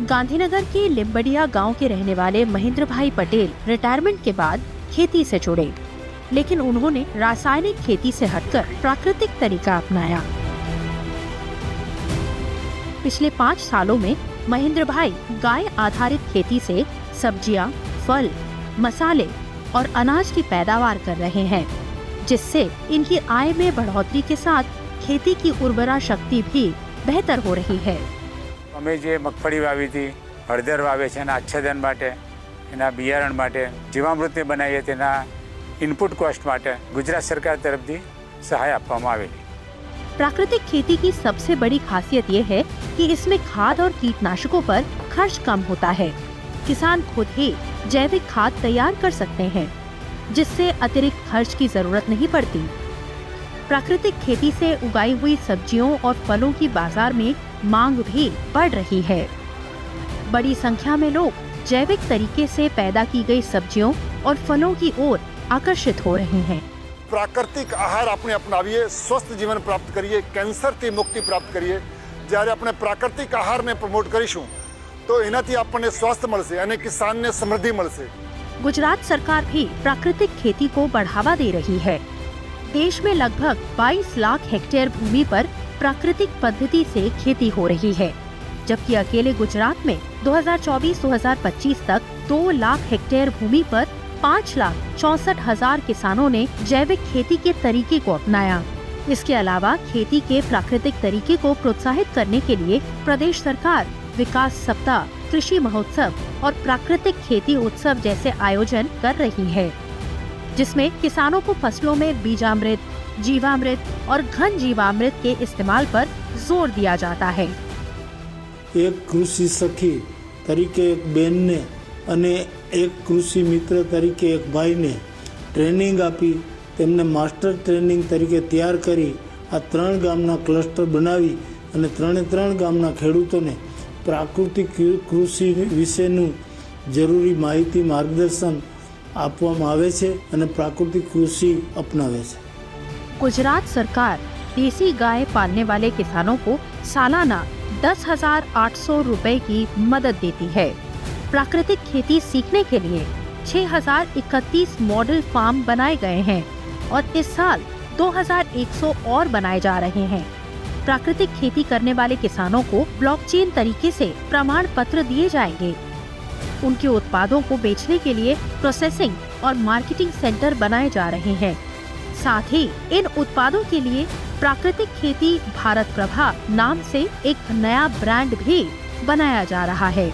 गांधीनगर के लिम्बडिया गांव के रहने वाले महेंद्र भाई पटेल रिटायरमेंट के बाद खेती से जुड़े, लेकिन उन्होंने रासायनिक खेती से हटकर प्राकृतिक तरीका अपनाया। पिछले 5 सालों में महेंद्र भाई गाय आधारित खेती से सब्जियां, फल, मसाले और अनाज की पैदावार कर रहे हैं, जिससे इनकी आय में बढ़ोतरी के साथ खेती की उर्वरा शक्ति भी बेहतर हो रही है। અમે જે મગફળી વાવી હતી, હળદર વાવે છે એના આચ્છાદન માટે, એના બિયારણ માટે, જીવામૃતને બનાવીએ તેના ઇનપુટ કોસ્ટ માટે ગુજરાત સરકાર તરફથી સહાય આપવામાં આવેલી। प्राकृतिक खेती की सबसे बड़ी खासियत ये है कि इसमें खाद और कीटनाशकों पर खर्च कम होता है। किसान खुद ही जैविक खाद तैयार कर सकते हैं, जिससे अतिरिक्त खर्च की जरूरत नहीं पड़ती। प्राकृतिक खेती से उगाई हुई सब्जियों और फलों की बाजार में मांग भी बढ़ रही है। बड़ी संख्या में लोग जैविक तरीके से पैदा की गई सब्जियों और फलों की ओर आकर्षित हो रहे हैं। प्राकृतिक आहार अपने अपनाविए, स्वस्थ जीवन प्राप्त करिए, कैंसर की मुक्ति प्राप्त करिए। જ્યારે આપણે પ્રાકૃતિક આહારને પ્રમોટ કરીશું તો એનાથી આપણને સ્વાસ્થ્ય મળશે અને કિસાનને સમૃદ્ધિ મળશે। गुजरात सरकार भी प्राकृतिक खेती को बढ़ावा दे रही है। देश में लगभग 22 लाख हेक्टेयर भूमि पर प्राकृतिक पद्धति से खेती हो रही है, जबकि अकेले गुजरात में 2024-2025 तक 2 लाख हेक्टेयर भूमि पर 5,64,000 किसानों ने जैविक खेती के तरीके को अपनाया। इसके अलावा खेती के प्राकृतिक तरीके को प्रोत्साहित करने के लिए प्रदेश सरकार विकास सप्ताह, कृषि महोत्सव और प्राकृतिक खेती उत्सव जैसे आयोजन कर रही है, जिसमें किसानों को फसलों में बीजामृत, जीवामृत और घन जीवामृत के इस्तेमाल पर जोर दिया जाता है। एक कृषि सखी तरीके एक बेन ने અને એક કૃષિ મિત્ર તરીકે એક ભાઈને ટ્રેનિંગ આપી તેમને માસ્ટર ટ્રેનિંગ તરીકે તૈયાર કરી આ 3 ગામના ક્લસ્ટર બનાવી અને 3 ગામના ખેડૂતોને પ્રાકૃતિક કૃષિ વિશેનું જરૂરી માહિતી માર્ગદર્શન આપવામાં આવે છે અને પ્રાકૃતિક કૃષિ અપનાવે છે। गुजरात सरकार देसी गाय पालने वाले किसानों को सालाना 10,800 रुपए की मदद देती है। प्राकृतिक खेती सीखने के लिए 6,031 मॉडल फार्म बनाए गए हैं और इस साल 2,100 और बनाए जा रहे हैं। प्राकृतिक खेती करने वाले किसानों को ब्लॉकचेन तरीके से प्रमाण पत्र दिए जाएंगे। उनके उत्पादों को बेचने के लिए प्रोसेसिंग और मार्केटिंग सेंटर बनाए जा रहे हैं। साथ ही इन उत्पादों के लिए प्राकृतिक खेती भारत प्रभा नाम से एक नया ब्रांड भी बनाया जा रहा है।